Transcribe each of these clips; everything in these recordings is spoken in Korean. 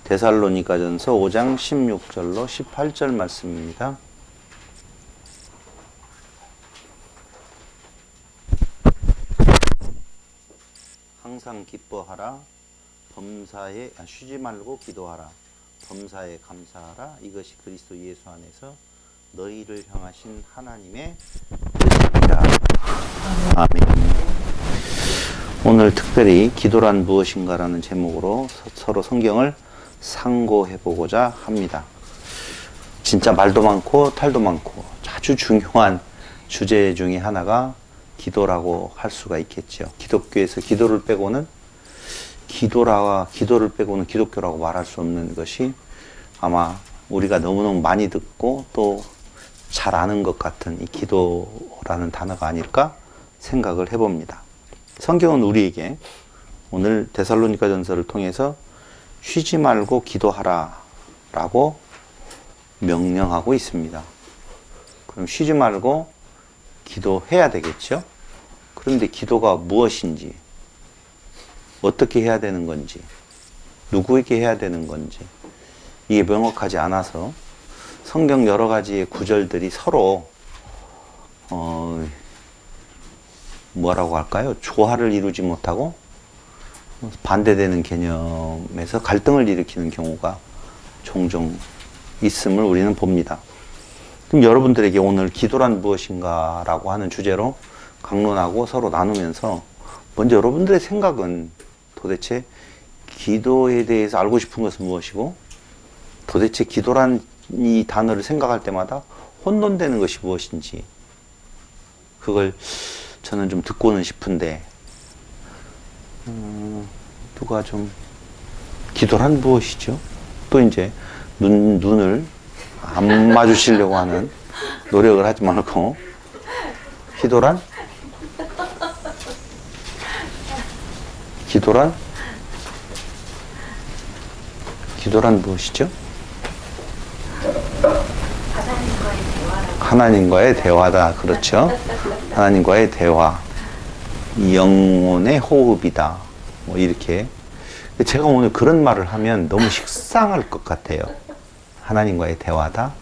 데살로니가전서 5장 16절로 18절 말씀입니다. 항상 기뻐하라. 범사에 쉬지 말고 기도하라. 범사에 감사하라. 이것이 그리스도 예수 안에서 너희를 향하신 하나님의 뜻입니다. 아멘. 오늘 특별히 기도란 무엇인가라는 제목으로 서로 성경을 상고해보고자 합니다. 진짜 말도 많고 탈도 많고 아주 중요한 주제 중에 하나가 기도라고 할 수가 있겠죠. 기독교에서 기도를 빼고는 기독교라고 말할 수 없는 것이 아마 우리가 너무너무 많이 듣고 또 잘 아는 것 같은 이 기도라는 단어가 아닐까 생각을 해봅니다. 성경은 우리에게 오늘 데살로니가전서를 통해서 쉬지 말고 기도하라 라고 명령하고 있습니다. 그럼 쉬지 말고 기도해야 되겠죠? 그런데 기도가 무엇인지, 어떻게 해야 되는 건지, 누구에게 해야 되는 건지 이게 명확하지 않아서 성경 여러 가지의 구절들이 서로 뭐라고 할까요? 조화를 이루지 못하고 반대되는 개념에서 갈등을 일으키는 경우가 종종 있음을 우리는 봅니다. 그럼 여러분들에게 오늘 기도란 무엇인가 라고 하는 주제로 강론하고 서로 나누면서 먼저 여러분들의 생각은 도대체 기도에 대해서 알고 싶은 것은 무엇이고 도대체 기도란 이 단어를 생각할 때마다 혼돈되는 것이 무엇인지 그걸 저는 좀 듣고는 싶은데 누가 좀 기도란 무엇이죠? 또 이제 눈을 안 마주치려고 하는 노력을 하지 말고 기도란 무엇이죠? 하나님과의 대화다. 그렇죠? 하나님과의 대화. 영혼의 호흡이다. 뭐 이렇게. 제가 오늘 그런 말을 하면 너무 식상할 것 같아요. 하나님과의 대화다.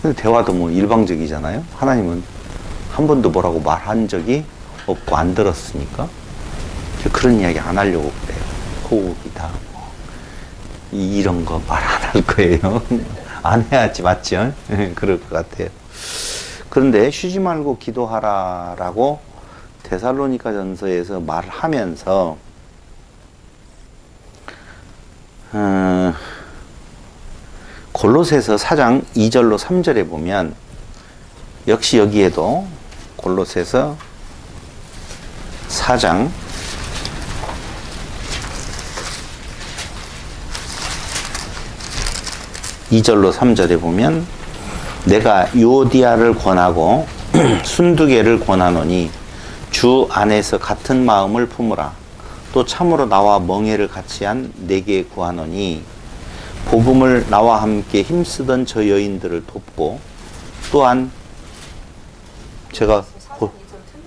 근데 대화도 뭐 일방적이잖아요. 하나님은 한 번도 뭐라고 말한 적이 없고 안 들었으니까. 그런 이야기 안 하려고 그래요. 호흡이다. 이런 거 말 안 할 거예요. 안 해야지, 맞죠? 그럴 것 같아요. 그런데 쉬지 말고 기도하라 라고 데살로니가전서에서 말하면서 골로새서 4장 2절로 3절에 보면 역시 여기에도 골로새서 4장 2절로 3절에 보면 내가 유오디아를 권하고 순두개를 권하노니 주 안에서 같은 마음을 품으라. 또 참으로 나와 멍에를 같이 한 내게 구하노니 복음을 나와 함께 힘쓰던 저 여인들을 돕고 또한 제가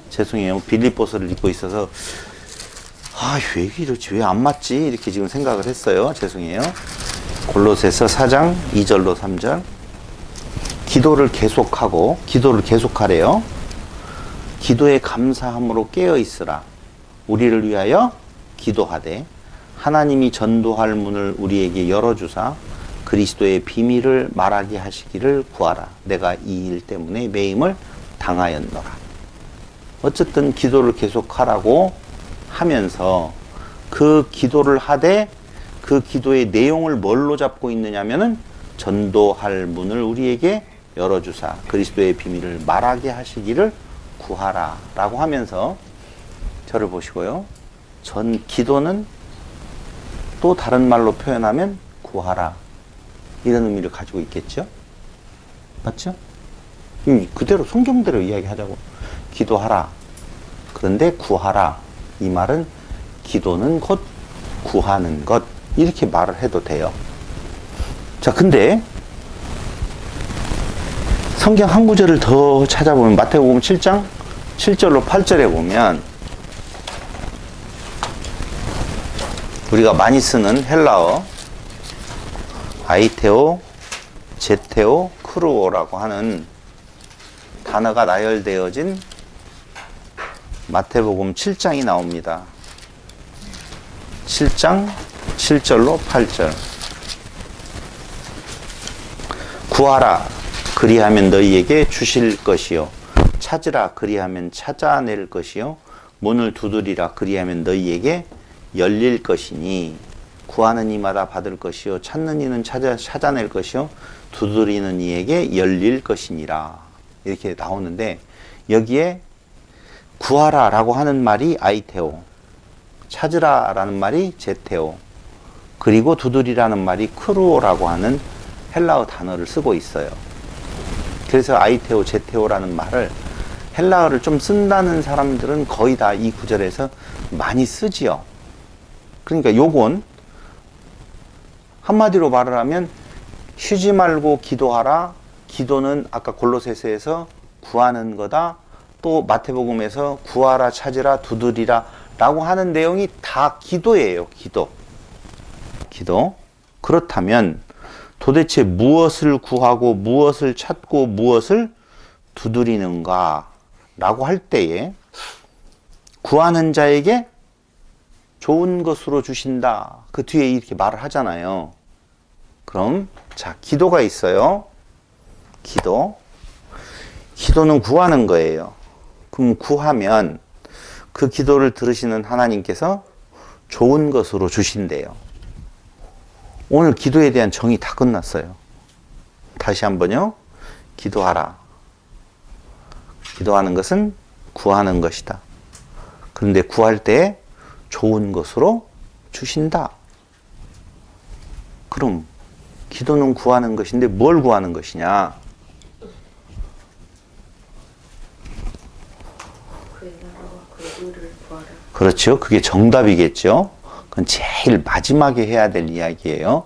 죄송해요. 빌립보서를 읽고 있어서 왜 이러지? 왜 안 맞지? 이렇게 지금 생각을 했어요. 죄송해요. 골로새서 4장 2절로 3절 기도를 계속하래요. 기도에 감사함으로 깨어있으라. 우리를 위하여 기도하되 하나님이 전도할 문을 우리에게 열어주사 그리스도의 비밀을 말하게 하시기를 구하라. 내가 이 일 때문에 매임을 당하였노라. 어쨌든 기도를 계속하라고 하면서 그 기도를 하되 그 기도의 내용을 뭘로 잡고 있느냐면은 전도할 문을 우리에게 열어주사 그리스도의 비밀을 말하게 하시기를 구하라 라고 하면서 저를 보시고요. 기도는 또 다른 말로 표현하면 구하라 이런 의미를 가지고 있겠죠? 맞죠? 그대로 성경대로 이야기하자고. 기도하라. 그런데 구하라. 이 말은 기도는 곧 구하는 것 이렇게 말을 해도 돼요. 자, 근데 성경 한 구절을 더 찾아보면 마태복음 7장 7절로 8절에 보면 우리가 많이 쓰는 헬라어 아이테오, 제테오, 크루오라고 하는 단어가 나열되어진 마태복음 7장이 나옵니다. 7장 7절로 8절. 구하라 그리하면 너희에게 주실 것이요 찾으라 그리하면 찾아낼 것이요 문을 두드리라 그리하면 너희에게 열릴 것이니 구하는 이마다 받을 것이요 찾는 이는 찾아낼 것이요 두드리는 이에게 열릴 것이니라. 이렇게 나오는데 여기에 구하라 라고 하는 말이 아이테오, 찾으라 라는 말이 제테오, 그리고 두드리라는 말이 크루오라고 하는 헬라어 단어를 쓰고 있어요. 그래서 아이테오, 제테오라는 말을 헬라어를 좀 쓴다는 사람들은 거의 다 이 구절에서 많이 쓰지요. 그러니까 요건 한마디로 말을 하면 쉬지 말고 기도하라. 기도는 아까 골로새서에서 구하는 거다. 또 마태복음에서 구하라, 찾으라, 두드리라 라고 하는 내용이 다 기도예요. 기도. 그렇다면 도대체 무엇을 구하고 무엇을 찾고 무엇을 두드리는가 라고 할 때에 구하는 자에게 좋은 것으로 주신다. 그 뒤에 이렇게 말을 하잖아요. 그럼 자, 기도가 있어요. 기도는 구하는 거예요. 그럼 구하면 그 기도를 들으시는 하나님께서 좋은 것으로 주신대요. 오늘 기도에 대한 정의 다 끝났어요. 다시 한번요. 기도하라. 기도하는 것은 구하는 것이다. 그런데 구할 때 좋은 것으로 주신다. 그럼 기도는 구하는 것인데 뭘 구하는 것이냐? 그렇죠. 그게 정답이겠죠. 그건 제일 마지막에 해야 될 이야기예요.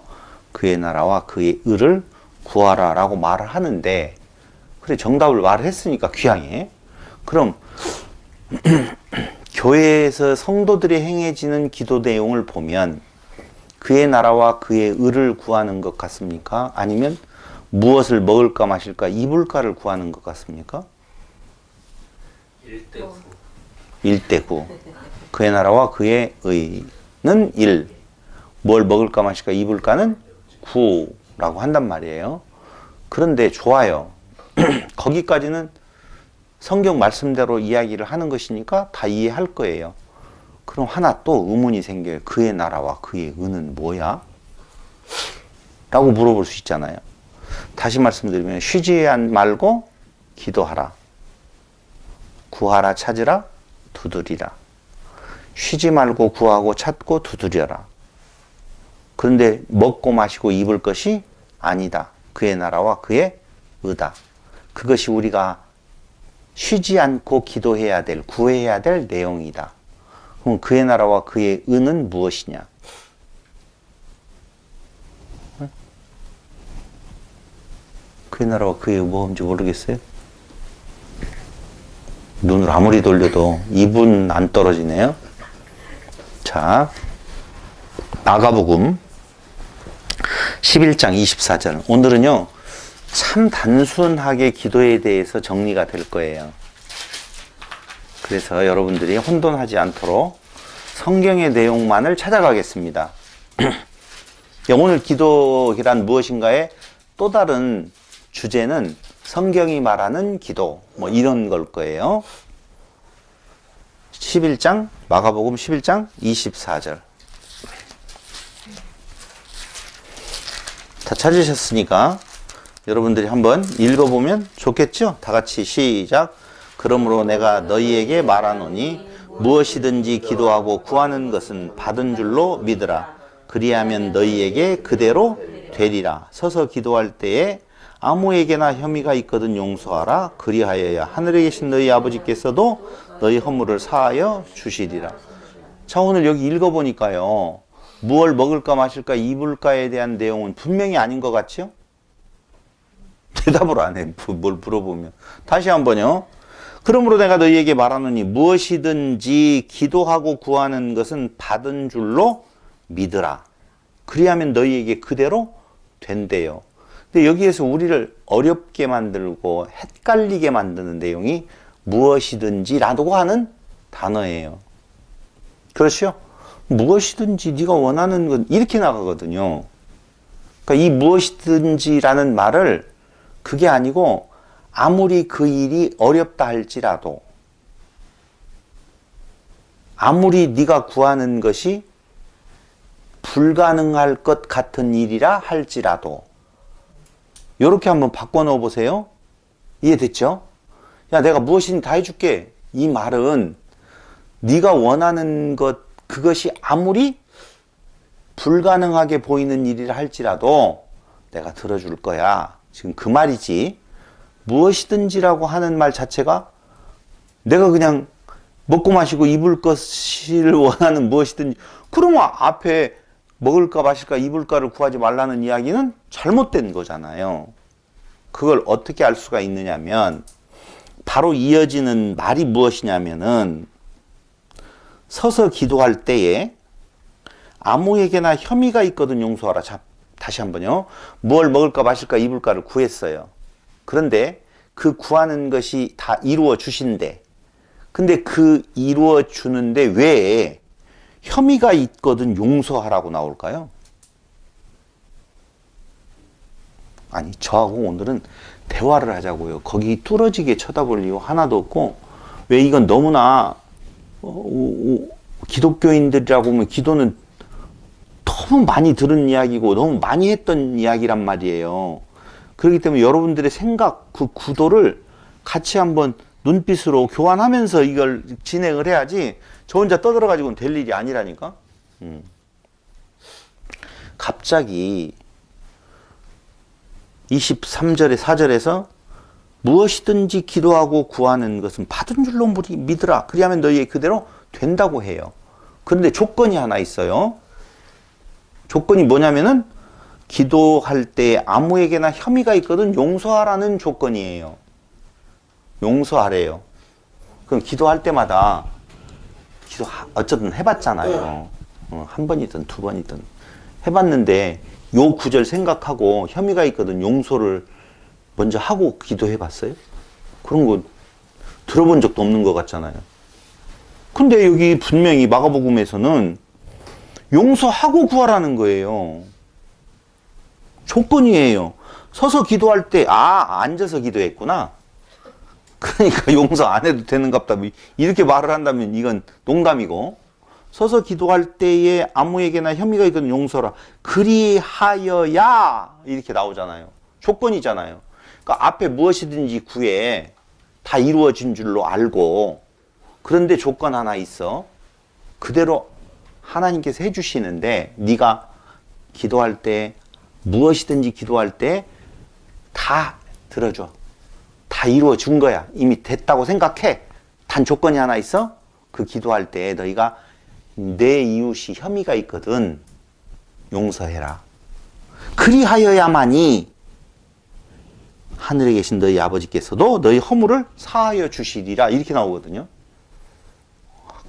그의 나라와 그의 의를 구하라 라고 말을 하는데, 그래, 정답을 말을 했으니까 귀향해. 그럼 교회에서 성도들이 행해지는 기도 내용을 보면 그의 나라와 그의 의를 구하는 것 같습니까? 아니면 무엇을 먹을까 마실까 입을까를 구하는 것 같습니까? 1대9. 그의 나라와 그의 의는 1. 뭘 먹을까 마실까 입을까는 9라고 한단 말이에요. 그런데 좋아요. 거기까지는 성경 말씀대로 이야기를 하는 것이니까 다 이해할 거예요. 그럼 하나 또 의문이 생겨요. 그의 나라와 그의 의는 뭐야? 라고 물어볼 수 있잖아요. 다시 말씀드리면 쉬지 말고 기도하라. 구하라, 찾으라, 두드리라. 쉬지 말고 구하고 찾고 두드려라. 그런데 먹고 마시고 입을 것이 아니다. 그의 나라와 그의 의다. 그것이 우리가 쉬지 않고 기도해야 될, 구해야 될 내용이다. 그럼 그의 나라와 그의 의는 무엇이냐? 그의 나라와 그의 의 뭔지 모르겠어요? 눈을 아무리 돌려도 입은 안 떨어지네요. 자, 마가복음 11장 24절. 오늘은요, 참 단순하게 기도에 대해서 정리가 될 거예요. 그래서 여러분들이 혼돈하지 않도록 성경의 내용만을 찾아가겠습니다. 오늘 기도란 무엇인가의 또 다른 주제는 성경이 말하는 기도, 뭐 이런 걸 거예요. 11장, 마가복음 11장 24절. 다 찾으셨으니까 여러분들이 한번 읽어보면 좋겠죠? 다 같이 시작. 그러므로 내가 너희에게 말하노니 무엇이든지 기도하고 구하는 것은 받은 줄로 믿으라. 그리하면 너희에게 그대로 되리라. 서서 기도할 때에 아무에게나 혐의가 있거든 용서하라. 그리하여야 하늘에 계신 너희 아버지께서도 너희 허물을 사하여 주시리라. 자, 오늘 여기 읽어보니까요, 무엇을 먹을까 마실까 입을까에 대한 내용은 분명히 아닌 것 같죠? 대답을 안 해. 뭘 물어보면. 다시 한번요. 그러므로 내가 너희에게 말하노니 무엇이든지 기도하고 구하는 것은 받은 줄로 믿으라. 그리하면 너희에게 그대로 된대요. 근데 여기에서 우리를 어렵게 만들고 헷갈리게 만드는 내용이 무엇이든지라고 하는 단어예요. 그렇죠? 무엇이든지 네가 원하는 건 이렇게 나가거든요. 그러니까 이 무엇이든지라는 말을 그게 아니고 아무리 그 일이 어렵다 할지라도 아무리 네가 구하는 것이 불가능할 것 같은 일이라 할지라도 이렇게 한번 바꿔 넣어 보세요. 이해됐죠? 야, 내가 무엇이든 다 해줄게. 이 말은 네가 원하는 것 그것이 아무리 불가능하게 보이는 일이라 할지라도 내가 들어줄 거야. 지금 그 말이지. 무엇이든지라고 하는 말 자체가 내가 그냥 먹고 마시고 입을 것을 원하는 무엇이든지 그러면 앞에 먹을까 마실까 입을까를 구하지 말라는 이야기는 잘못된 거잖아요. 그걸 어떻게 알 수가 있느냐면 바로 이어지는 말이 무엇이냐면은 서서 기도할 때에 아무에게나 혐의가 있거든 용서하라. 자, 다시 한번요. 뭘 먹을까 마실까 입을까를 구했어요. 그런데 그 구하는 것이 다 이루어 주신대. 근데 그 이루어 주는데 왜 혐의가 있거든 용서하라고 나올까요? 아니, 저하고 오늘은 대화를 하자고요. 거기 뚫어지게 쳐다볼 이유 하나도 없고, 왜 이건 너무나 기독교인들이라고 하면 기도는 너무 많이 들은 이야기고 너무 많이 했던 이야기란 말이에요. 그렇기 때문에 여러분들의 생각, 그 구도를 같이 한번 눈빛으로 교환하면서 이걸 진행을 해야지 저 혼자 떠들어가지고는 될 일이 아니라니까. 갑자기 23절에 4절에서 무엇이든지 기도하고 구하는 것은 받은 줄로 믿으라. 그리하면 너희의 그대로 된다고 해요. 그런데 조건이 하나 있어요. 조건이 뭐냐면은 기도할 때 아무에게나 혐의가 있거든 용서하라는 조건이에요. 용서하래요. 그럼 기도할 때마다 기도 어쨌든 해봤잖아요. 한 번이든 두 번이든 해봤는데 요 구절 생각하고 혐의가 있거든 용서를 먼저 하고 기도해봤어요? 그런 거 들어본 적도 없는 것 같잖아요. 근데 여기 분명히 마가복음에서는 용서하고 구하라는 거예요. 조건이에요. 서서 기도할 때 앉아서 기도했구나. 그러니까 용서 안 해도 되는갑다. 이렇게 말을 한다면 이건 농담이고, 서서 기도할 때에 아무에게나 혐의가 있거든 용서라. 그리하여야 이렇게 나오잖아요. 조건이잖아요. 그러니까 앞에 무엇이든지 구해 다 이루어진 줄로 알고, 그런데 조건 하나 있어. 그대로 하나님께서 해주시는데 네가 기도할 때 무엇이든지 기도할 때 다 들어줘. 다 이루어준 거야. 이미 됐다고 생각해. 단 조건이 하나 있어. 그 기도할 때 너희가 내 이웃이 혐의가 있거든 용서해라. 그리하여야만이 하늘에 계신 너희 아버지께서도 너희 허물을 사하여 주시리라. 이렇게 나오거든요.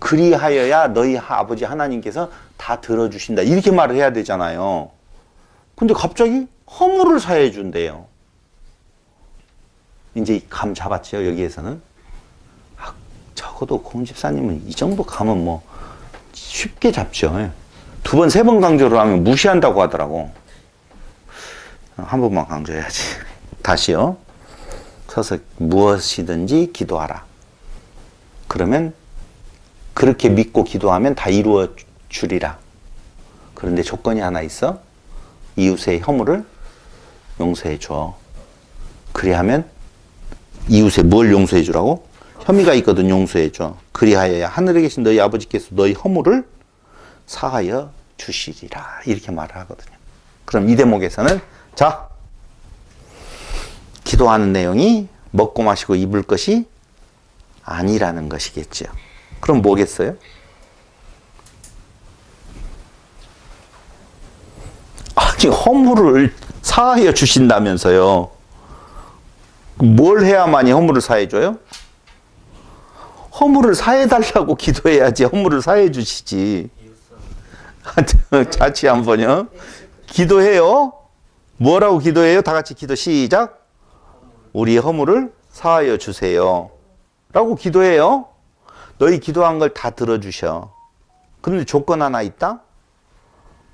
그리하여야 너희 아버지 하나님께서 다 들어주신다. 이렇게 말을 해야 되잖아요. 근데 갑자기 허물을 사해 준대요. 이제 감 잡았죠, 여기에서는. 적어도 고은 집사님은 이 정도 감은 뭐 쉽게 잡죠. 두 번, 세 번 강조를 하면 무시한다고 하더라고. 한 번만 강조해야지. 다시요. 서서 무엇이든지 기도하라. 그러면 그렇게 믿고 기도하면 다 이루어 주리라. 그런데 조건이 하나 있어. 이웃의 허물을 용서해 줘. 그리하면 이웃에 뭘 용서해 주라고? 혐의가 있거든 용서해 줘. 그리하여야 하늘에 계신 너희 아버지께서 너희 허물을 사하여 주시리라. 이렇게 말을 하거든요. 그럼 이 대목에서는 자, 기도하는 내용이 먹고 마시고 입을 것이 아니라는 것이겠죠. 그럼 뭐겠어요? 아니, 허물을 사하여 주신다면서요. 뭘 해야만이 허물을 사해줘요? 허물을 사해달라고 기도해야지 허물을 사해 주시지. 자치 한번요. 기도해요. 뭐라고 기도해요? 다 같이 기도 시작. 우리의 허물을 사하여 주세요. 라고 기도해요. 너희 기도한 걸 다 들어주셔. 그런데 조건 하나 있다.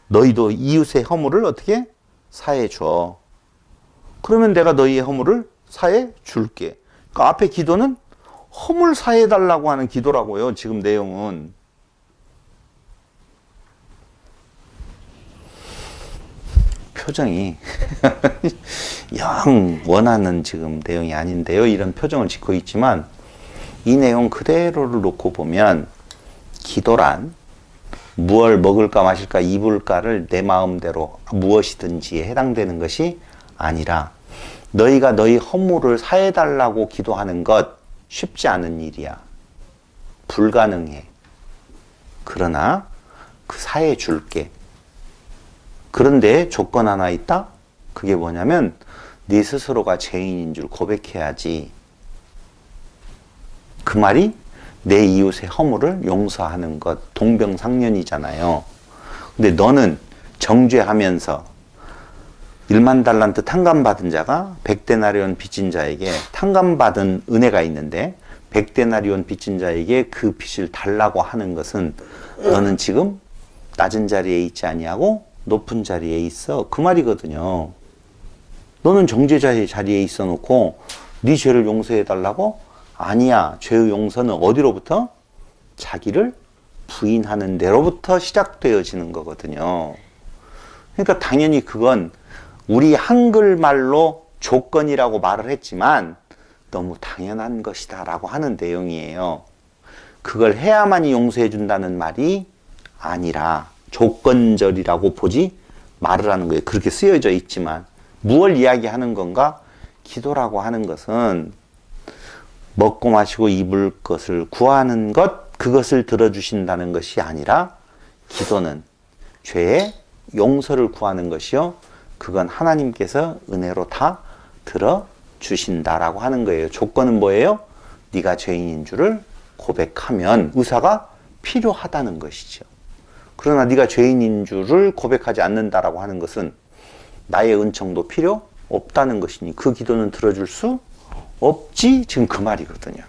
너희도 이웃의 허물을 어떻게? 사해 줘. 그러면 내가 너희의 허물을 사해 줄게. 그러니까 앞에 기도는 허물 사해 달라고 하는 기도라고요. 지금 내용은. 표정이 영 원하는 지금 내용이 아닌데요. 이런 표정을 짓고 있지만 이 내용 그대로를 놓고 보면 기도란 무엇을 먹을까 마실까 입을까를 내 마음대로 무엇이든지에 해당되는 것이 아니라 너희가 너희 허물을 사해달라고 기도하는 것 쉽지 않은 일이야. 불가능해. 그러나 그 사해 줄게. 그런데 조건 하나 있다? 그게 뭐냐면 네 스스로가 죄인인 줄 고백해야지. 그 말이 내 이웃의 허물을 용서하는 것, 동병상련이잖아요. 근데 너는 정죄하면서 1만 달란트 탕감받은 자가 100데나리온 빚진 자에게 탕감받은 은혜가 있는데 100데나리온 빚진 자에게 그 빚을 달라고 하는 것은 너는 지금 낮은 자리에 있지 아니하고 높은 자리에 있어. 그 말이거든요. 너는 정죄자의 자리에 있어 놓고 네 죄를 용서해 달라고? 아니야. 죄의 용서는 어디로부터? 자기를 부인하는 데로부터 시작되어지는 거거든요. 그러니까 당연히 그건 우리 한글말로 조건이라고 말을 했지만 너무 당연한 것이다 라고 하는 내용이에요. 그걸 해야만이 용서해 준다는 말이 아니라 조건절이라고 보지 말을 하는 거예요. 그렇게 쓰여져 있지만 무엇을 이야기하는 건가? 기도라고 하는 것은 먹고 마시고 입을 것을 구하는 것, 그것을 들어주신다는 것이 아니라 기도는 죄의 용서를 구하는 것이요. 그건 하나님께서 은혜로 다 들어주신다라고 하는 거예요. 조건은 뭐예요? 네가 죄인인 줄을 고백하면 의사가 필요하다는 것이죠. 그러나 네가 죄인인 줄을 고백하지 않는다라고 하는 것은 나의 은총도 필요 없다는 것이니 그 기도는 들어줄 수 없지. 지금 그 말이거든요.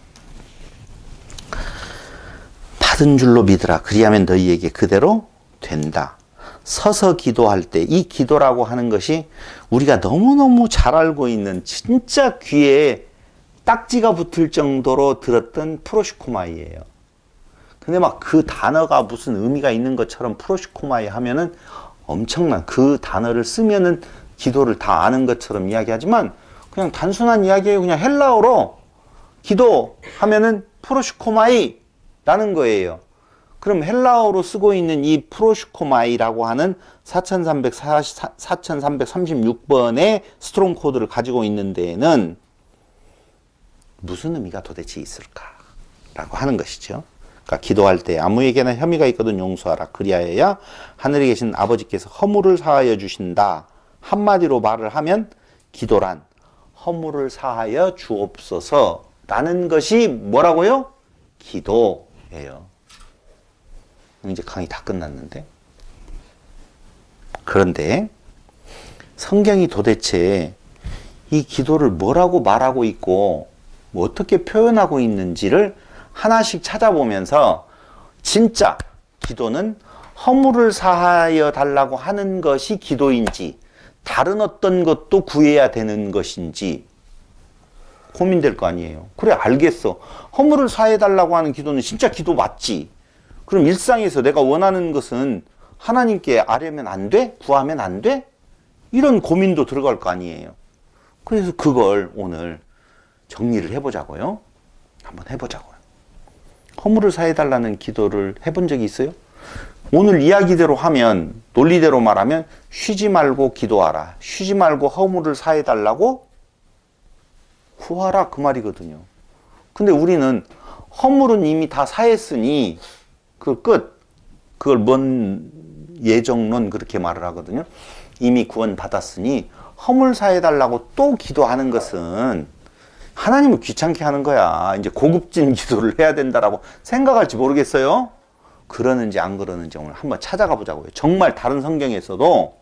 받은 줄로 믿으라. 그리하면 너희에게 그대로 된다. 서서 기도할 때 이 기도라고 하는 것이 우리가 너무너무 잘 알고 있는 진짜 귀에 딱지가 붙을 정도로 들었던 프로시코마이예요. 근데 막 그 단어가 무슨 의미가 있는 것처럼 프로시코마이 하면은 엄청난 그 단어를 쓰면은 기도를 다 아는 것처럼 이야기하지만 그냥 단순한 이야기예요. 그냥 헬라어로 기도하면은 프로시코마이 라는 거예요. 그럼 헬라어로 쓰고 있는 이 프로시코마이라고 하는 4336번의 스트롱 코드를 가지고 있는 데에는 무슨 의미가 도대체 있을까라고 하는 것이죠. 그러니까 기도할 때 아무에게나 혐의가 있거든 용서하라. 그리하여야 하늘에 계신 아버지께서 허물을 사하여 주신다. 한마디로 말을 하면 기도란 허물을 사하여 주옵소서 라는 것이 뭐라고요? 기도예요. 이제 강의 다 끝났는데. 그런데 성경이 도대체 이 기도를 뭐라고 말하고 있고 뭐 어떻게 표현하고 있는지를 하나씩 찾아보면서 진짜 기도는 허물을 사하여 달라고 하는 것이 기도인지 다른 어떤 것도 구해야 되는 것인지 고민될 거 아니에요. 그래 알겠어. 허물을 사해 달라고 하는 기도는 진짜 기도 맞지. 그럼 일상에서 내가 원하는 것은 하나님께 아뢰면 안 돼? 구하면 안 돼? 이런 고민도 들어갈 거 아니에요. 그래서 그걸 오늘 정리를 해보자고요. 한번 해보자고요. 허물을 사해달라는 기도를 해본 적이 있어요? 오늘 이야기대로 하면, 논리대로 말하면 쉬지 말고 기도하라. 쉬지 말고 허물을 사해달라고 구하라 그 말이거든요. 근데 우리는 허물은 이미 다 사했으니 그 끝. 그걸 뭔 예정론 그렇게 말을 하거든요. 이미 구원 받았으니 허물 사해달라고 또 기도하는 것은 하나님을 귀찮게 하는 거야. 이제 고급진 기도를 해야 된다라고 생각할지 모르겠어요. 그러는지 안 그러는지 오늘 한번 찾아가 보자고요. 정말 다른 성경에서도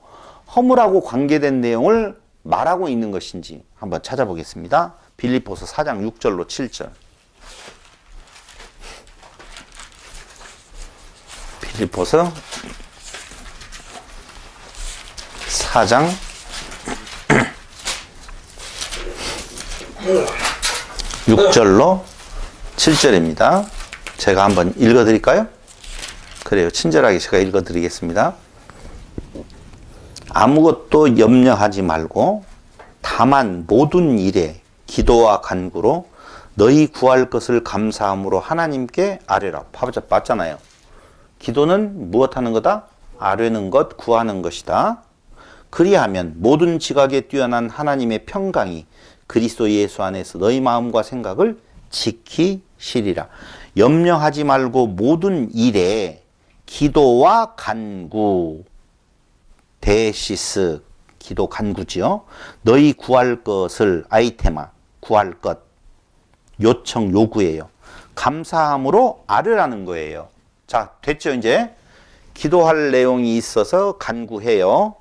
허물하고 관계된 내용을 말하고 있는 것인지 한번 찾아보겠습니다. 빌립보서 4장 6절로 7절. 빌립보서 4장 6절로 7절입니다. 제가 한번 읽어드릴까요? 그래요. 친절하게 제가 읽어드리겠습니다. 아무것도 염려하지 말고 다만 모든 일에 기도와 간구로 너희 구할 것을 감사함으로 하나님께 아뢰라. 맞잖아요. 기도는 무엇하는 거다? 아뢰는 것, 구하는 것이다. 그리하면 모든 지각에 뛰어난 하나님의 평강이 그리스도 예수 안에서 너희 마음과 생각을 지키시리라. 염려하지 말고 모든 일에 기도와 간구, 데시스, 기도 간구지요. 너희 구할 것을 아이테마, 구할 것, 요청, 요구예요. 감사함으로 아뢰라는 거예요. 자, 됐죠, 이제? 기도할 내용이 있어서 간구해요.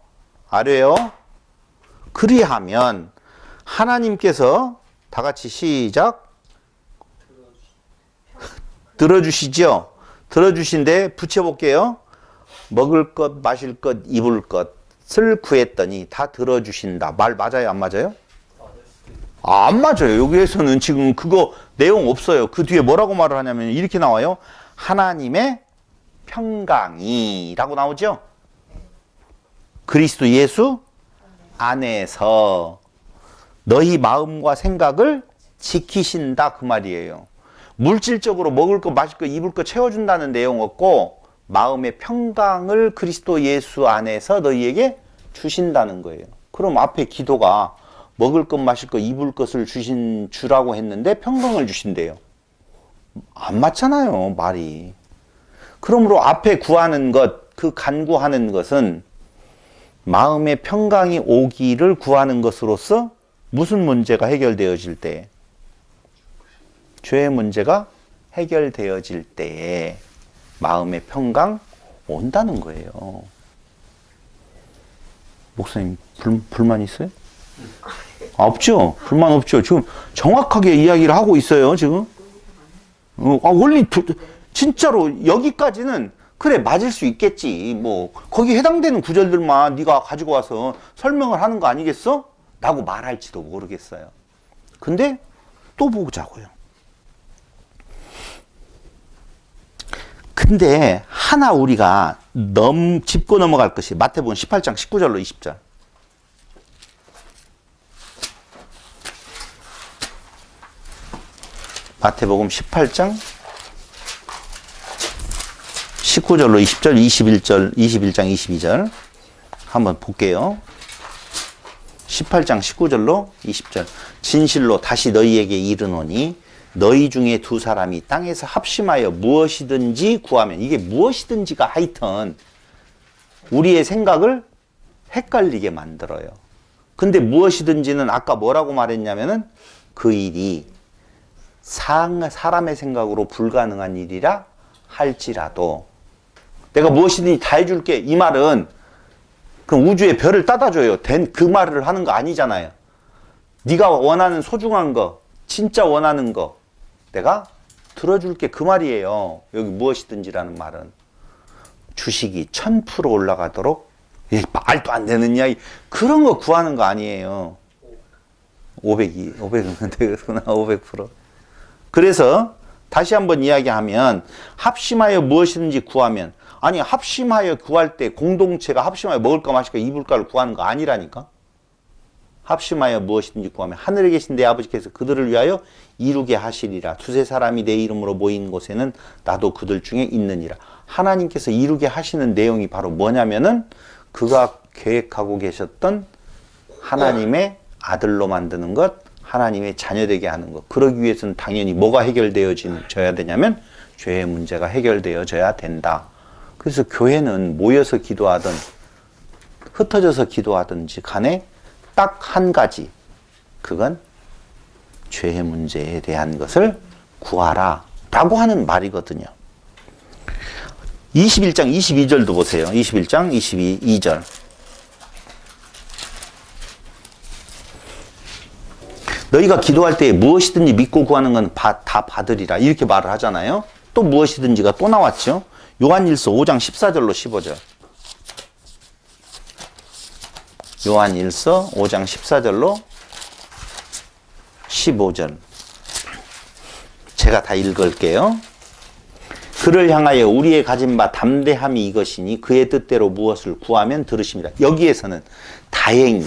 아뢰요. 그리하면 하나님께서 다 같이 시작. 들어주시죠? 들어주신데 붙여볼게요. 먹을 것, 마실 것, 입을 것을 구했더니 다 들어주신다. 말 맞아요? 안 맞아요? 안 맞아요. 여기에서는 지금 그거 내용 없어요. 그 뒤에 뭐라고 말을 하냐면 이렇게 나와요. 하나님의 평강이 라고 나오죠? 그리스도 예수 안에서 너희 마음과 생각을 지키신다 그 말이에요. 물질적으로 먹을 거, 마실 거, 입을 거 채워준다는 내용 없고 마음의 평강을 그리스도 예수 안에서 너희에게 주신다는 거예요. 그럼 앞에 기도가 먹을 것, 마실 것, 입을 것을 주라고 했는데 평강을 주신대요. 안 맞잖아요, 말이. 그러므로 앞에 구하는 것, 그 간구하는 것은 마음의 평강이 오기를 구하는 것으로서 무슨 문제가 해결되어질 때? 죄의 문제가 해결되어질 때에 마음의 평강 온다는 거예요. 목사님 불만 있어요? 없죠? 불만 없죠? 지금 정확하게 이야기를 하고 있어요, 지금. 원래 진짜로 여기까지는 그래 맞을 수 있겠지. 뭐 거기 해당되는 구절들만 네가 가지고 와서 설명을 하는 거 아니겠어? 라고 말할지도 모르겠어요. 근데 또 보자고요. 근데 하나 우리가 짚고 넘어갈 것이 마태복음 18장 19절로 20절. 마태복음 18장 19절로 20절, 21장 22절 한번 볼게요. 18장 19절로 20절. 진실로 다시 너희에게 이르노니 너희 중에 두 사람이 땅에서 합심하여 무엇이든지 구하면, 이게 무엇이든지가 하여튼 우리의 생각을 헷갈리게 만들어요. 근데 무엇이든지는 아까 뭐라고 말했냐면은 그 일이 사람의 생각으로 불가능한 일이라 할지라도 내가 무엇이든지 다 해줄게, 이 말은 그럼 우주의 별을 따다 줘요. 그 말을 하는 거 아니잖아요. 네가 원하는 소중한 거, 진짜 원하는 거 내가 들어줄게, 그 말이에요. 여기 무엇이든지라는 말은 주식이 1000% 올라가도록, 말도 안 되는 이야기, 그런 거 구하는 거 아니에요. 500은 되겠구나. 500%. 그래서 다시 한번 이야기하면 합심하여 무엇이든지 구하면, 아니 합심하여 구할 때 공동체가 합심하여 먹을까 마실까 입을까를 구하는 거 아니라니까. 합심하여 무엇이든지 구하면 하늘에 계신 내 아버지께서 그들을 위하여 이루게 하시리라. 두세 사람이 내 이름으로 모인 곳에는 나도 그들 중에 있느니라. 하나님께서 이루게 하시는 내용이 바로 뭐냐면은 그가 계획하고 계셨던 하나님의 아들로 만드는 것, 하나님의 자녀되게 하는 것. 그러기 위해서는 당연히 뭐가 해결되어져야 되냐면 죄의 문제가 해결되어져야 된다. 그래서 교회는 모여서 기도하든 흩어져서 기도하든지 간에 딱 한 가지, 그건 죄의 문제에 대한 것을 구하라 라고 하는 말이거든요. 21장 22절도 보세요. 21장 22절. 너희가 기도할 때 무엇이든지 믿고 구하는 건 다 받으리라. 이렇게 말을 하잖아요. 또 무엇이든지가 또 나왔죠. 요한일서 5장 14절로 15절. 요한일서 5장 14절로 15절. 제가 다 읽을게요. 그를 향하여 우리의 가진 바 담대함이 이것이니 그의 뜻대로 무엇을 구하면 들으십니다. 여기에서는 다행히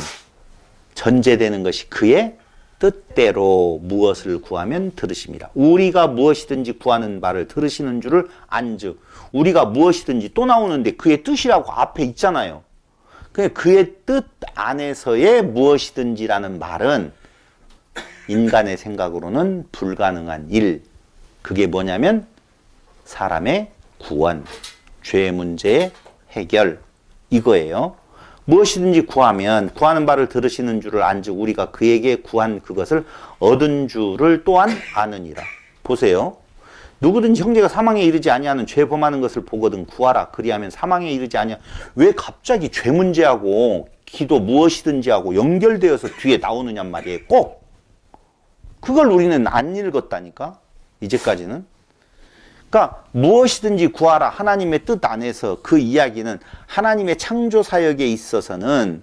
전제되는 것이 그의 뜻대로 무엇을 구하면 들으십니다. 우리가 무엇이든지 구하는 바를 들으시는 줄을 안즉 우리가 무엇이든지 또 나오는데 그의 뜻이라고 앞에 있잖아요. 그의 뜻 안에서의 무엇이든지라는 말은 인간의 생각으로는 불가능한 일. 그게 뭐냐면 사람의 구원, 죄 문제의 해결 이거예요. 무엇이든지 구하면 구하는 바를 들으시는 줄을 안즉 우리가 그에게 구한 그것을 얻은 줄을 또한 아느니라. 보세요. 누구든지 형제가 사망에 이르지 아니하는 죄 범하는 것을 보거든 구하라. 그리하면 사망에 이르지 아니하. 왜 갑자기 죄 문제하고 기도 무엇이든지 하고 연결되어서 뒤에 나오느냔 말이에요. 꼭 그걸 우리는 안 읽었다니까 이제까지는. 그러니까 무엇이든지 구하라. 하나님의 뜻 안에서 그 이야기는 하나님의 창조 사역에 있어서는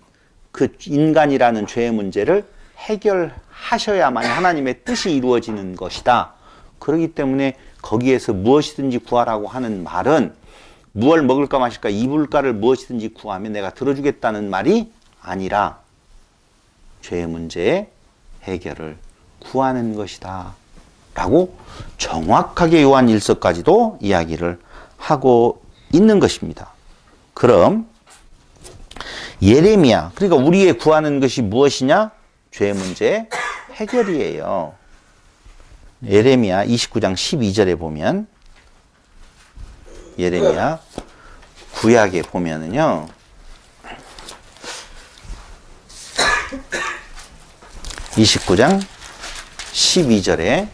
그 인간이라는 죄의 문제를 해결하셔야만 하나님의 뜻이 이루어지는 것이다. 그렇기 때문에 거기에서 무엇이든지 구하라고 하는 말은 무엇을 먹을까 마실까 입을까를 무엇이든지 구하면 내가 들어주겠다는 말이 아니라 죄의 문제의 해결을 구하는 것이다 라고 정확하게 요한 1서까지도 이야기를 하고 있는 것입니다. 그럼 예레미야, 그러니까 우리의 구하는 것이 무엇이냐? 죄의 문제의 해결이에요. 예레미야 29장 12절에 보면 예레미야 구약에 보면은요 29장 12절에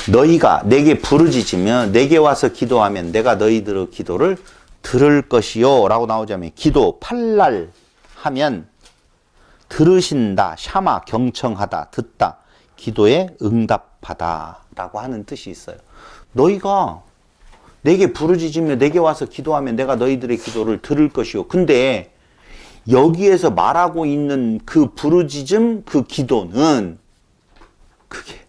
너희가 내게 부르짖으며 내게 와서 기도하면 내가 너희들의 기도를 들을 것이요 라고 나오자면 기도 팔랄 하면 들으신다, 샤마 경청하다, 듣다, 기도에 응답하다 라고 하는 뜻이 있어요. 너희가 내게 부르짖으며 내게 와서 기도하면 내가 너희들의 기도를 들을 것이요. 근데 여기에서 말하고 있는 그 부르짖음, 그 기도는 그게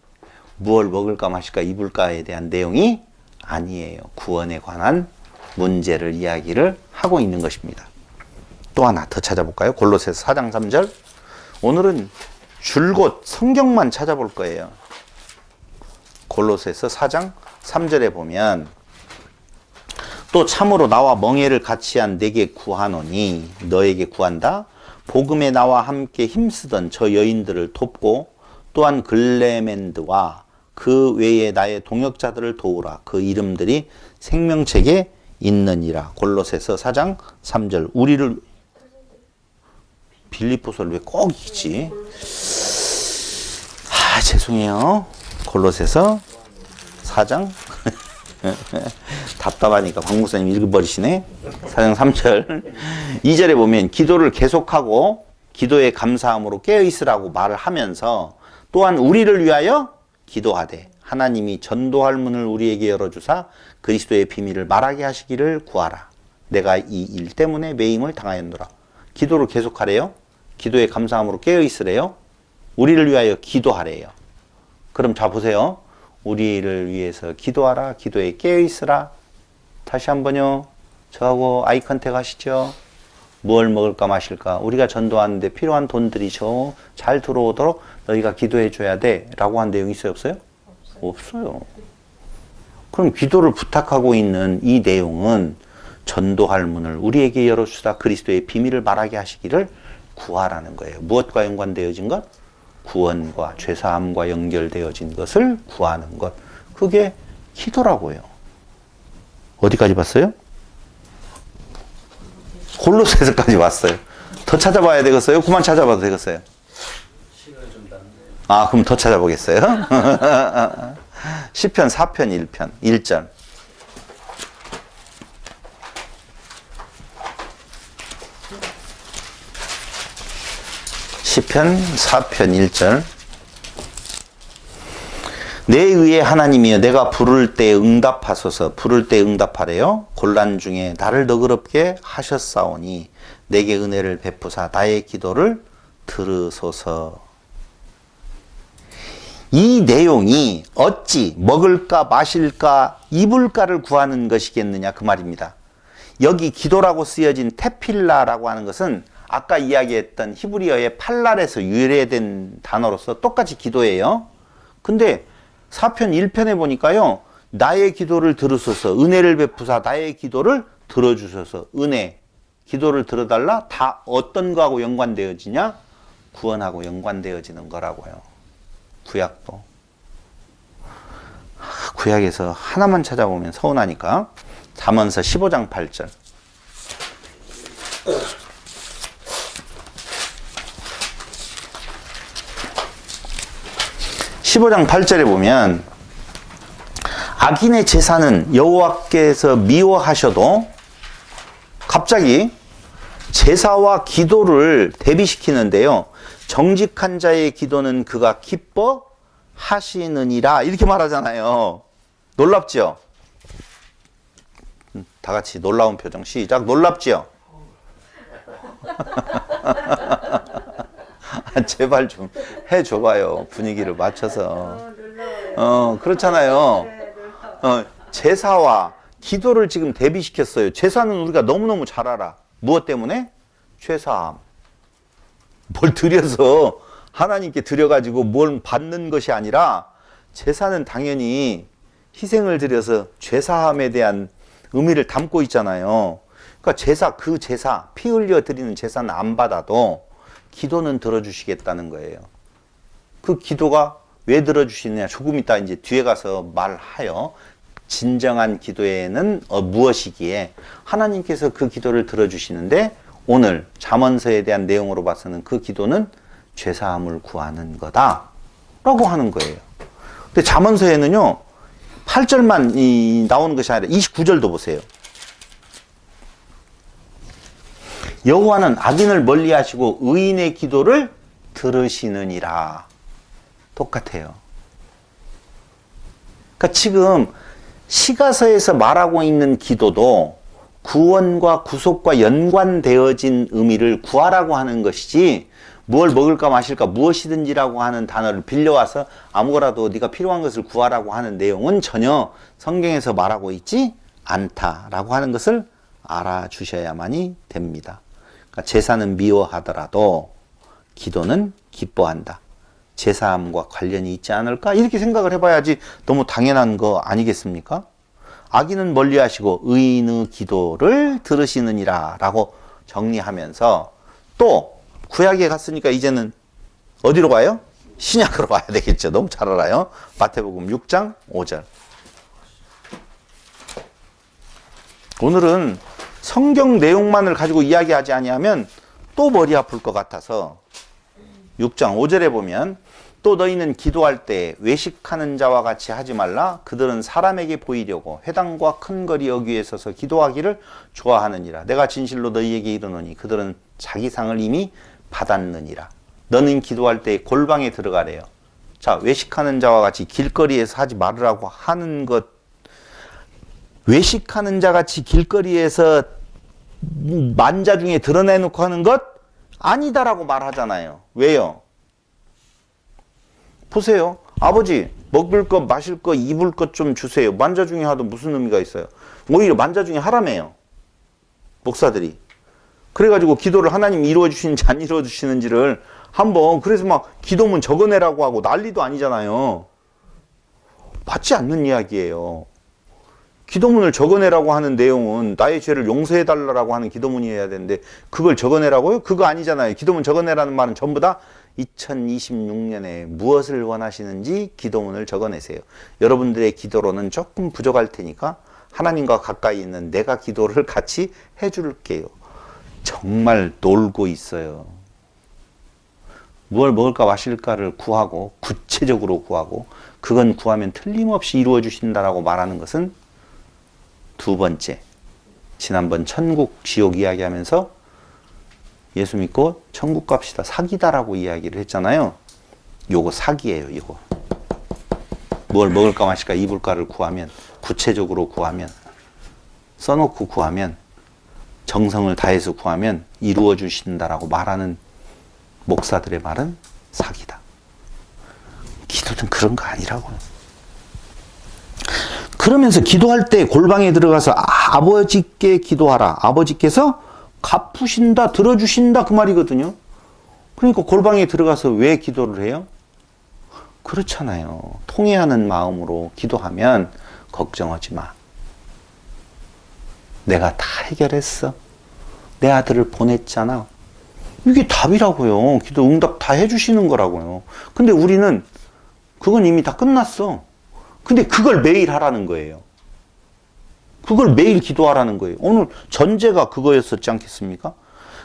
무엇을 먹을까 마실까 입을까에 대한 내용이 아니에요. 구원에 관한 문제를 이야기를 하고 있는 것입니다. 또 하나 더 찾아볼까요? 골로새서 4장 3절. 오늘은 줄곧 성경만 찾아볼 거예요. 골로새서 4장 3절에 보면 또 참으로 나와 멍에를 같이 한 내게 구하노니 너에게 구한다. 복음에 나와 함께 힘쓰던 저 여인들을 돕고 또한 글레멘드와 그 외에 나의 동역자들을 도우라. 그 이름들이 생명책에 있느니라. 골로새서 4장 3절. 우리를 빌립보서를 왜 꼭 읽지? 죄송해요. 골로새서 4장 답답하니까 황 목사님 읽어버리시네. 4장 3절 2절에 보면 기도를 계속하고 기도에 감사함으로 깨어있으라고 말을 하면서 또한 우리를 위하여 기도하되 하나님이 전도할 문을 우리에게 열어주사 그리스도의 비밀을 말하게 하시기를 구하라. 내가 이 일 때문에 매임을 당하였노라. 기도를 계속하래요. 기도에 감사함으로 깨어있으래요. 우리를 위하여 기도하래요. 그럼 자 보세요. 우리를 위해서 기도하라. 기도에 깨어있으라. 다시 한번요. 저하고 아이 컨택 하시죠. 뭘 먹을까 마실까. 우리가 전도하는데 필요한 돈들이 잘 들어오도록 너희가 기도해 줘야 돼. 라고 한 내용이 있어요? 없어요? 없어요. 그럼 기도를 부탁하고 있는 이 내용은 전도할 문을 우리에게 열어주사 그리스도의 비밀을 말하게 하시기를 구하라는 거예요. 무엇과 연관되어진 것? 구원과 죄사함과 연결되어진 것을 구하는 것. 그게 기도라고요. 어디까지 봤어요? 골로새서까지 왔어요. 더 찾아봐야 되겠어요? 그만 찾아봐도 되겠어요? 시간이 좀 남네요. 그럼 더 찾아보겠어요? 시편 4편 1편 1절. 시편 4편 1절. 내 의의 하나님이여 내가 부를 때 응답하소서. 부를 때 응답하래요. 곤란 중에 나를 너그럽게 하셨사오니 내게 은혜를 베푸사 나의 기도를 들으소서. 이 내용이 어찌 먹을까 마실까 입을까를 구하는 것이겠느냐 그 말입니다. 여기 기도라고 쓰여진 테필라라고 하는 것은 아까 이야기했던 히브리어의 팔랄에서 유래된 단어로서 똑같이 기도예요. 근데 사편 1편에 보니까요. 나의 기도를 들으소서. 은혜를 베푸사 나의 기도를 들어주소서. 은혜, 기도를 들어달라. 다 어떤 거하고 연관되어지냐? 구원하고 연관되어지는 거라고요. 구약도. 구약에서 하나만 찾아보면 서운하니까. 잠언서 15장 8절. (15장 8절에) 보면 악인의 제사는 여호와께서 미워하셔도 갑자기 제사와 기도를 대비시키는데요. 정직한 자의 기도는 그가 기뻐하시느니라 이렇게 말하잖아요. 놀랍죠? 다 같이 놀라운 표정 시작. 놀랍죠? 제발 좀 해줘봐요. 분위기를 맞춰서. 그렇잖아요. 제사와 기도를 지금 대비시켰어요. 제사는 우리가 너무너무 잘 알아. 무엇 때문에? 죄사함. 뭘 드려서 하나님께 드려가지고 뭘 받는 것이 아니라 제사는 당연히 희생을 드려서 죄사함에 대한 의미를 담고 있잖아요. 그러니까 제사, 그 제사, 피 흘려 드리는 제사는 안 받아도 기도는 들어주시겠다는 거예요. 그 기도가 왜 들어주시느냐 조금 이따 이제 뒤에 가서 말하여. 진정한 기도에는 무엇이기에 하나님께서 그 기도를 들어주시는데 오늘 잠언서에 대한 내용으로 봐서는 그 기도는 죄사함을 구하는 거다 라고 하는 거예요. 근데 잠언서에는요 8절만 나오는 것이 아니라 29절도 보세요. 여호와는 악인을 멀리하시고 의인의 기도를 들으시느니라. 똑같아요. 그러니까 지금 시가서에서 말하고 있는 기도도 구원과 구속과 연관되어진 의미를 구하라고 하는 것이지 무엇을 먹을까 마실까 무엇이든지라고 하는 단어를 빌려와서 아무거라도 네가 필요한 것을 구하라고 하는 내용은 전혀 성경에서 말하고 있지 않다라고 하는 것을 알아주셔야만이 됩니다. 그러니까 제사는 미워하더라도 기도는 기뻐한다. 제사함과 관련이 있지 않을까? 이렇게 생각을 해봐야지 너무 당연한 거 아니겠습니까? 악인은 멀리하시고 의인의 기도를 들으시느니라 라고 정리하면서 또 구약에 갔으니까 이제는 어디로 가요? 신약으로 가야 되겠죠. 너무 잘 알아요. 마태복음 6장 5절. 오늘은 성경 내용만을 가지고 이야기하지 아니하면 또 머리 아플 것 같아서 6장 5절에 보면 또 너희는 기도할 때 외식하는 자와 같이 하지 말라. 그들은 사람에게 보이려고 회당과 큰 거리 여기에 서서 기도하기를 좋아하느니라. 내가 진실로 너희에게 이르노니 그들은 자기 상을 이미 받았느니라. 너는 기도할 때 골방에 들어가래요. 자, 외식하는 자와 같이 길거리에서 하지 말으라고 하는 것, 외식하는 자 같이 길거리에서 만자 중에 드러내놓고 하는 것 아니다라고 말하잖아요. 왜요? 보세요. 아버지 먹을 것 마실 것 입을 것 좀 주세요. 만자 중에 하도 무슨 의미가 있어요? 오히려 만자 중에 하라며요. 목사들이. 그래가지고 기도를 하나님 이루어 주시는지 안 이루어 주시는지를 한번 그래서 막 기도문 적어내라고 하고 난리도 아니잖아요. 맞지 않는 이야기예요. 기도문을 적어내라고 하는 내용은 나의 죄를 용서해달라고 하는 기도문이어야 되는데 그걸 적어내라고요? 그거 아니잖아요. 기도문 적어내라는 말은 전부 다 2026년에 무엇을 원하시는지 기도문을 적어내세요. 여러분들의 기도로는 조금 부족할 테니까 하나님과 가까이 있는 내가 기도를 같이 해줄게요. 정말 놀고 있어요. 무엇을 먹을까 마실까를 구하고 구체적으로 구하고 그건 구하면 틀림없이 이루어 주신다라고 말하는 것은 두 번째, 지난번 천국 지옥 이야기하면서 예수 믿고 천국 갑시다 사기다라고 이야기를 했잖아요. 요거 사기예요. 이거 뭘 먹을까 마실까 입을까를 구하면, 구체적으로 구하면, 써놓고 구하면, 정성을 다해서 구하면 이루어 주신다라고 말하는 목사들의 말은 사기다. 기도는 그런 거 아니라고요. 그러면서 기도할 때 골방에 들어가서 아버지께 기도하라. 아버지께서 갚으신다, 들어주신다 그 말이거든요. 그러니까 골방에 들어가서 왜 기도를 해요? 그렇잖아요. 통회하는 마음으로 기도하면 걱정하지 마. 내가 다 해결했어. 내 아들을 보냈잖아. 이게 답이라고요. 기도 응답 다 해주시는 거라고요. 근데 우리는 그건 이미 다 끝났어. 근데 그걸 매일 하라는 거예요. 그걸 매일 기도하라는 거예요. 오늘 전제가 그거였었지 않겠습니까?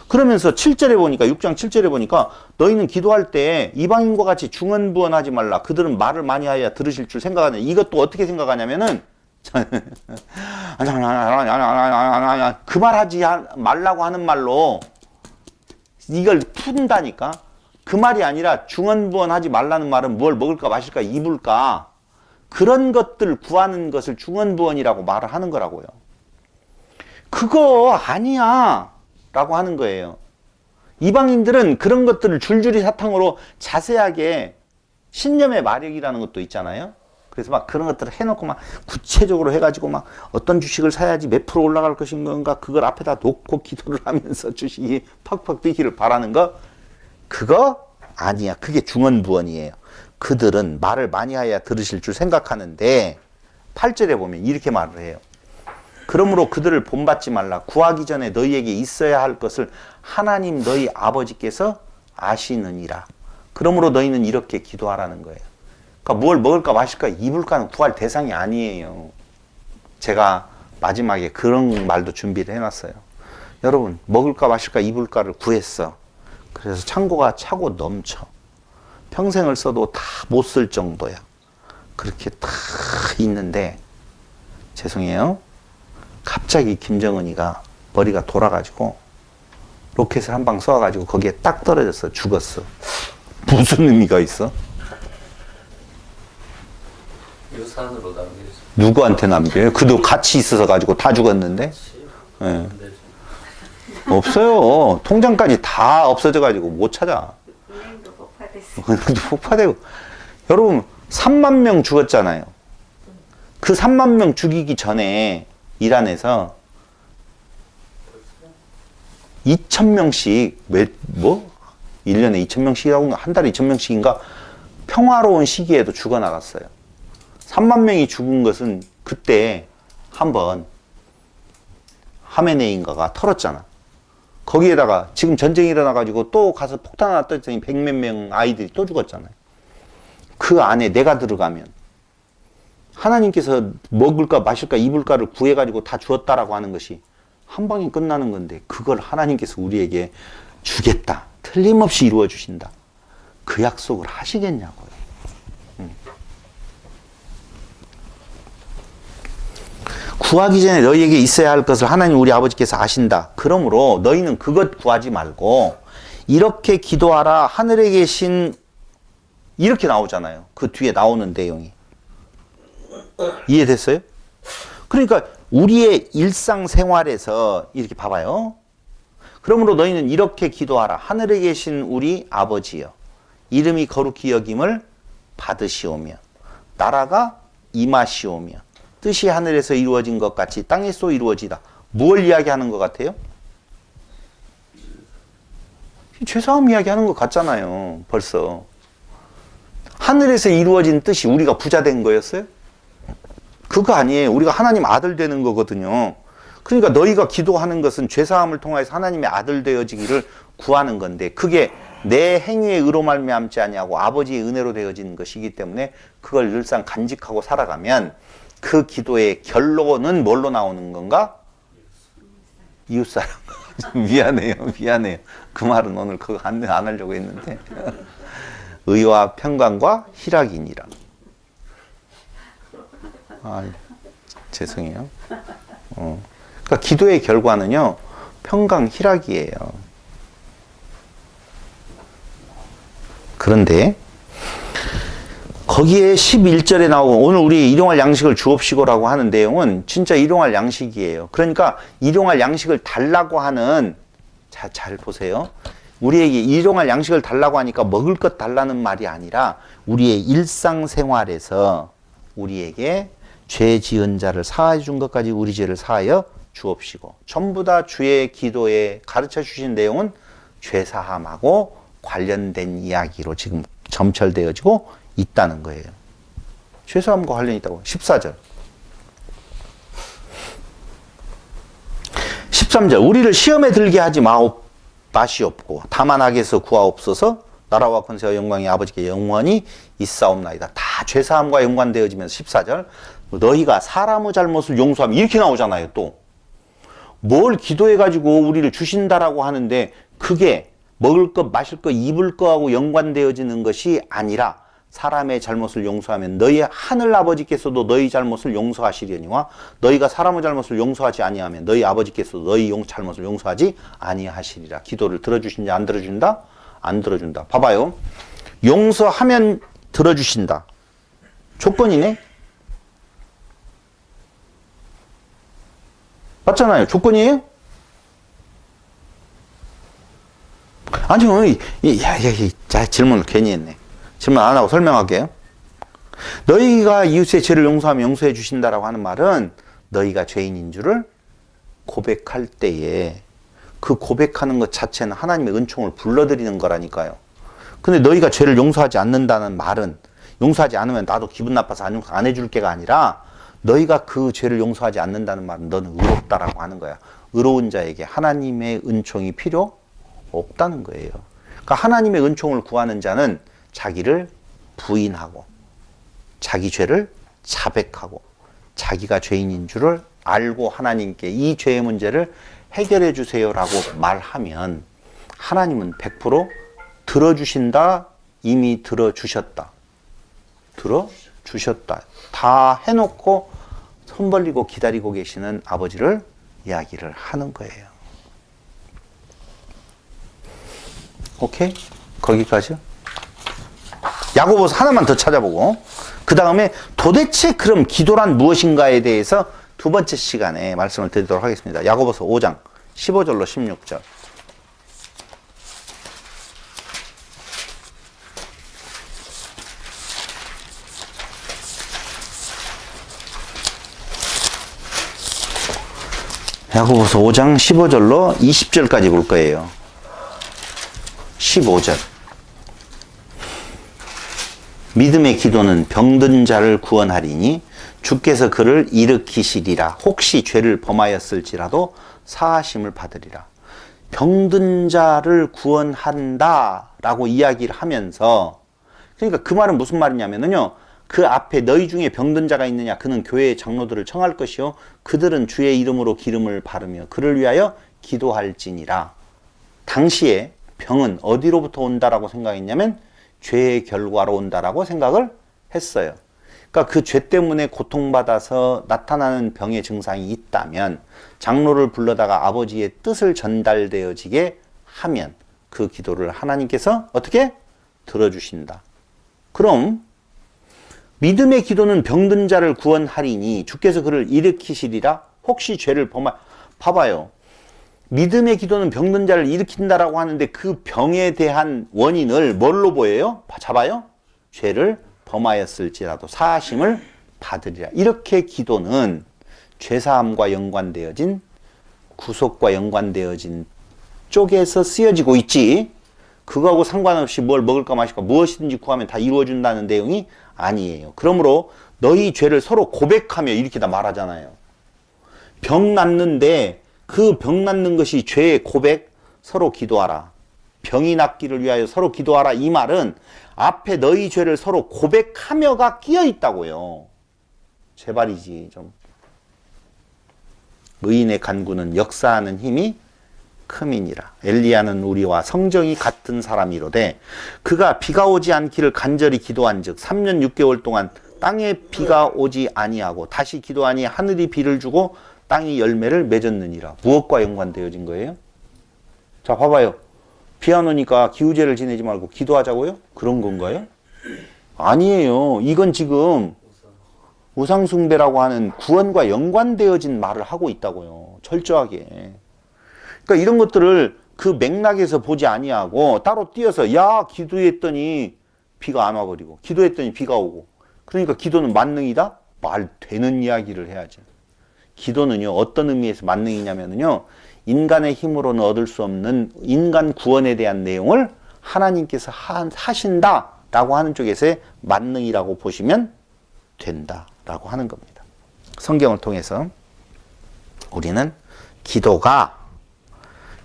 그러면서 7절에 보니까 6장 7절에 보니까 너희는 기도할 때 이방인과 같이 중언부언하지 말라. 그들은 말을 많이 하여야 들으실 줄 생각하냐. 이것도 어떻게 생각하냐면은 그 말하지 말라고 하는 말로 이걸 푼다니까. 그 말이 아니라 중언부언하지 말라는 말은 뭘 먹을까 마실까 입을까 그런 것들 구하는 것을 중언부언이라고 말을 하는 거라고요. 그거 아니야 라고 하는 거예요. 이방인들은 그런 것들을 줄줄이 사탕으로 자세하게 신념의 마력이라는 것도 있잖아요. 그래서 막 그런 것들을 해놓고 막 구체적으로 해가지고 막 어떤 주식을 사야지 몇 프로 올라갈 것인가 그걸 앞에다 놓고 기도를 하면서 주식이 팍팍 뛰기를 바라는 거 그거 아니야. 그게 중언부언이에요. 그들은 말을 많이 하여야 들으실 줄 생각하는데 8절에 보면 이렇게 말을 해요. 그러므로 그들을 본받지 말라. 구하기 전에 너희에게 있어야 할 것을 하나님 너희 아버지께서 아시느니라. 그러므로 너희는 이렇게 기도하라는 거예요. 그러니까 뭘 먹을까 마실까 입을까는 구할 대상이 아니에요. 제가 마지막에 그런 말도 준비를 해놨어요. 여러분 먹을까 마실까 입을까를 구했어. 그래서 창고가 차고 넘쳐. 평생을 써도 다 못 쓸 정도야. 그렇게 다 있는데 죄송해요. 갑자기 김정은이가 머리가 돌아가지고 로켓을 한 방 쏘아가지고 거기에 딱 떨어졌어. 죽었어. 무슨 의미가 있어? 유산으로 남겨줘. 누구한테 남겨요? 그도 같이 있어서 가지고 다 죽었는데? 네. 없어요. 통장까지 다 없어져 가지고 못 찾아. 은행도 폭파됐어. 은행도 폭파되고. 여러분 3만 명 죽었잖아요. 그 3만 명 죽이기 전에 이란에서 2,000명씩 1년에 2,000명씩이라고 한 달에 2,000명씩인가 평화로운 시기에도 죽어나갔어요. 3만 명이 죽은 것은 그때 한번 하메네이인가가 털었잖아. 거기에다가 지금 전쟁이 일어나가지고 또 가서 폭탄 하나 떠있더니 100몇 명 아이들이 또 죽었잖아요. 그 안에 내가 들어가면 하나님께서 먹을까 마실까 입을까를 구해가지고 다 주었다라고 하는 것이 한 방에 끝나는 건데 그걸 하나님께서 우리에게 주겠다. 틀림없이 이루어 주신다. 그 약속을 하시겠냐고요. 구하기 전에 너희에게 있어야 할 것을 하나님 우리 아버지께서 아신다. 그러므로 너희는 그것 구하지 말고 이렇게 기도하라. 하늘에 계신 이렇게 나오잖아요. 그 뒤에 나오는 내용이. 이해됐어요? 그러니까 우리의 일상생활에서 이렇게 봐봐요. 그러므로 너희는 이렇게 기도하라. 하늘에 계신 우리 아버지여. 이름이 거룩히 여김을 받으시오며 나라가 임하시오며 뜻이 하늘에서 이루어진 것 같이 땅에서 이루어지다. 뭘 이야기하는 것 같아요? 죄사함 이야기하는 것 같잖아요. 벌써. 하늘에서 이루어진 뜻이 우리가 부자 된 거였어요? 그거 아니에요. 우리가 하나님 아들 되는 거거든요. 그러니까 너희가 기도하는 것은 죄사함을 통해서 하나님의 아들 되어지기를 구하는 건데 그게 내 행위의 의로 말미암지 아니하고 아버지의 은혜로 되어지는 것이기 때문에 그걸 늘상 간직하고 살아가면 그 기도의 결론은 뭘로 나오는 건가? 이웃사랑. 미안해요. 그 말은 오늘 그거 안 하려고 했는데 의와 평강과 희락이니라. 죄송해요. 그러니까 기도의 결과는요 평강 희락이에요. 그런데 거기에 11절에 나오고 오늘 우리 일용할 양식을 주옵시고라고 하는 내용은 진짜 일용할 양식이에요. 그러니까 일용할 양식을 달라고 하는, 자, 잘 보세요. 우리에게 일용할 양식을 달라고 하니까 먹을 것 달라는 말이 아니라 우리의 일상생활에서 우리에게 죄 지은 자를 사하여 준 것까지 우리 죄를 사하여 주옵시고, 전부 다 주의 기도에 가르쳐 주신 내용은 죄사함하고 관련된 이야기로 지금 점철되어지고 있다는 거예요. 죄사함과 관련이 있다고. 14절. 13절. 우리를 시험에 들게 하지 마시옵고 다만 악에서 구하옵소서. 나라와 권세와 영광이 아버지께 영원히 있사옵나이다. 다 죄사함과 연관되어지면서 14절. 너희가 사람의 잘못을 용서하면 이렇게 나오잖아요. 또 뭘 기도해가지고 우리를 주신다라고 하는데 그게 먹을 것, 마실 것, 입을 것하고 연관되어지는 것이 아니라 사람의 잘못을 용서하면 너희 하늘 아버지께서도 너희 잘못을 용서하시려니와 너희가 사람의 잘못을 용서하지 아니하면 너희 아버지께서도 너희 잘못을 용서하지 아니하시리라. 기도를 들어주신지 안 들어준다? 안 들어준다. 봐봐요. 용서하면 들어주신다. 조건이네? 맞잖아요. 조건이에요? 아니요. 자, 질문을 괜히 했네. 질문 안 하고 설명할게요. 너희가 이웃의 죄를 용서하면 용서해 주신다라고 하는 말은 너희가 죄인인 줄을 고백할 때에 그 고백하는 것 자체는 하나님의 은총을 불러들이는 거라니까요. 근데 너희가 죄를 용서하지 않는다는 말은 용서하지 않으면 나도 기분 나빠서 안 해줄 게가 아니라 너희가 그 죄를 용서하지 않는다는 말은 너는 의롭다라고 하는 거야. 의로운 자에게 하나님의 은총이 필요 없다는 거예요. 그러니까 하나님의 은총을 구하는 자는 자기를 부인하고 자기 죄를 자백하고 자기가 죄인인 줄을 알고 하나님께 이 죄의 문제를 해결해 주세요라고 말하면 하나님은 100% 들어주신다. 이미 들어주셨다. 들어주셨다. 다 해놓고 손 벌리고 기다리고 계시는 아버지를 이야기를 하는 거예요. 오케이? 거기까지요? 야고보서 하나만 더 찾아보고 그 다음에 도대체 그럼 기도란 무엇인가에 대해서 두 번째 시간에 말씀을 드리도록 하겠습니다. 야고보서 5장 15절로 16절. 야고보서 5장 15절로 20절까지 볼 거예요. 15절. 믿음의 기도는 병든 자를 구원하리니 주께서 그를 일으키시리라. 혹시 죄를 범하였을지라도 사하심을 받으리라. 병든 자를 구원한다라고 이야기를 하면서, 그러니까 그 말은 무슨 말이냐면요, 그 앞에 너희 중에 병든 자가 있느냐 그는 교회의 장로들을 청할 것이요 그들은 주의 이름으로 기름을 바르며 그를 위하여 기도할지니라. 당시에 병은 어디로부터 온다라고 생각했냐면 죄의 결과로 온다라고 생각을 했어요. 그러니까 그 죄 때문에 고통받아서 나타나는 병의 증상이 있다면 장로를 불러다가 아버지의 뜻을 전달되어지게 하면 그 기도를 하나님께서 어떻게? 들어주신다. 그럼 믿음의 기도는 병든 자를 구원하리니 주께서 그를 일으키시리라. 혹시 죄를 봐봐요. 믿음의 기도는 병든 자를 일으킨다라고 하는데 그 병에 대한 원인을 뭘로 보여요? 잡아요? 죄를 범하였을지라도 사하심을 받으리라. 이렇게 기도는 죄사함과 연관되어진, 구속과 연관되어진 쪽에서 쓰여지고 있지, 그거하고 상관없이 뭘 먹을까 마실까 무엇이든지 구하면 다 이루어준다는 내용이 아니에요. 그러므로 너희 죄를 서로 고백하며 이렇게 다 말하잖아요. 병 낫는데 그 병 낫는 것이 죄의 고백, 서로 기도하라. 병이 낫기를 위하여 서로 기도하라. 이 말은 앞에 너희 죄를 서로 고백하며가 끼어 있다고요. 제발이지 좀. 의인의 간구는 역사하는 힘이 크민이라. 엘리야는 우리와 성정이 같은 사람이로되 그가 비가 오지 않기를 간절히 기도한즉 3년 6개월 동안 땅에 비가 오지 아니하고 다시 기도하니 하늘이 비를 주고 땅이 열매를 맺었느니라. 무엇과 연관되어진 거예요? 자, 봐봐요. 비 안 오니까 기우제를 지내지 말고 기도하자고요? 그런 건가요? 아니에요. 이건 지금 우상숭배라고 하는 구원과 연관되어진 말을 하고 있다고요. 철저하게. 그러니까 이런 것들을 그 맥락에서 보지 아니하고 따로 띄어서 야 기도했더니 비가 안 와버리고 기도했더니 비가 오고 그러니까 기도는 만능이다? 말 되는 이야기를 해야죠. 기도는요 어떤 의미에서 만능이냐면요 인간의 힘으로는 얻을 수 없는 인간 구원에 대한 내용을 하나님께서 하신다라고 하는 쪽에서의 만능이라고 보시면 된다라고 하는 겁니다. 성경을 통해서 우리는 기도가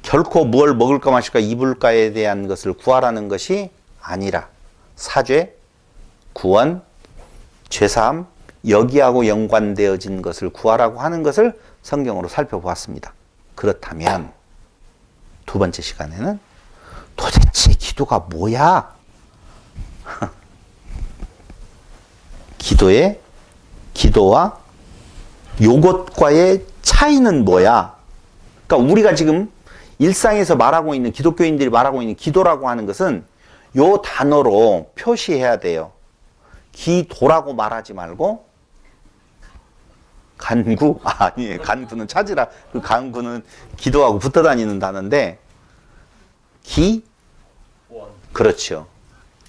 결코 뭘 먹을까 마실까 입을까에 대한 것을 구하라는 것이 아니라 사죄, 구원, 죄사함 여기하고 연관되어진 것을 구하라고 하는 것을 성경으로 살펴보았습니다. 그렇다면 두 번째 시간에는 도대체 기도가 뭐야? 기도와 요것과의 차이는 뭐야? 그러니까 우리가 지금 일상에서 말하고 있는 기독교인들이 말하고 있는 기도라고 하는 것은 요 단어로 표시해야 돼요. 기도라고 말하지 말고 간구? 아니에요. 간구는 찾으라. 그 간구는 기도하고 붙어 다니는 단어인데 그렇죠.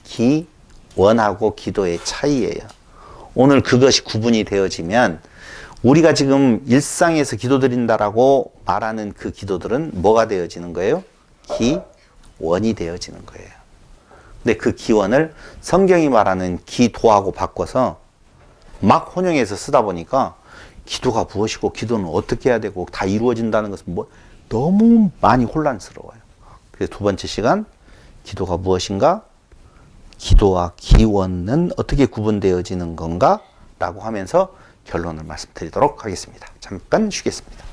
기원하고 기도의 차이예요. 오늘 그것이 구분이 되어지면 우리가 지금 일상에서 기도드린다라고 말하는 그 기도들은 뭐가 되어지는 거예요? 기원이 되어지는 거예요. 근데 그 기원을 성경이 말하는 기도하고 바꿔서 막 혼용해서 쓰다 보니까 기도가 무엇이고 기도는 어떻게 해야 되고 다 이루어진다는 것은 너무 많이 혼란스러워요. 그래서 두 번째 시간 기도가 무엇인가? 기도와 기원은 어떻게 구분되어지는 건가? 라고 하면서 결론을 말씀드리도록 하겠습니다. 잠깐 쉬겠습니다.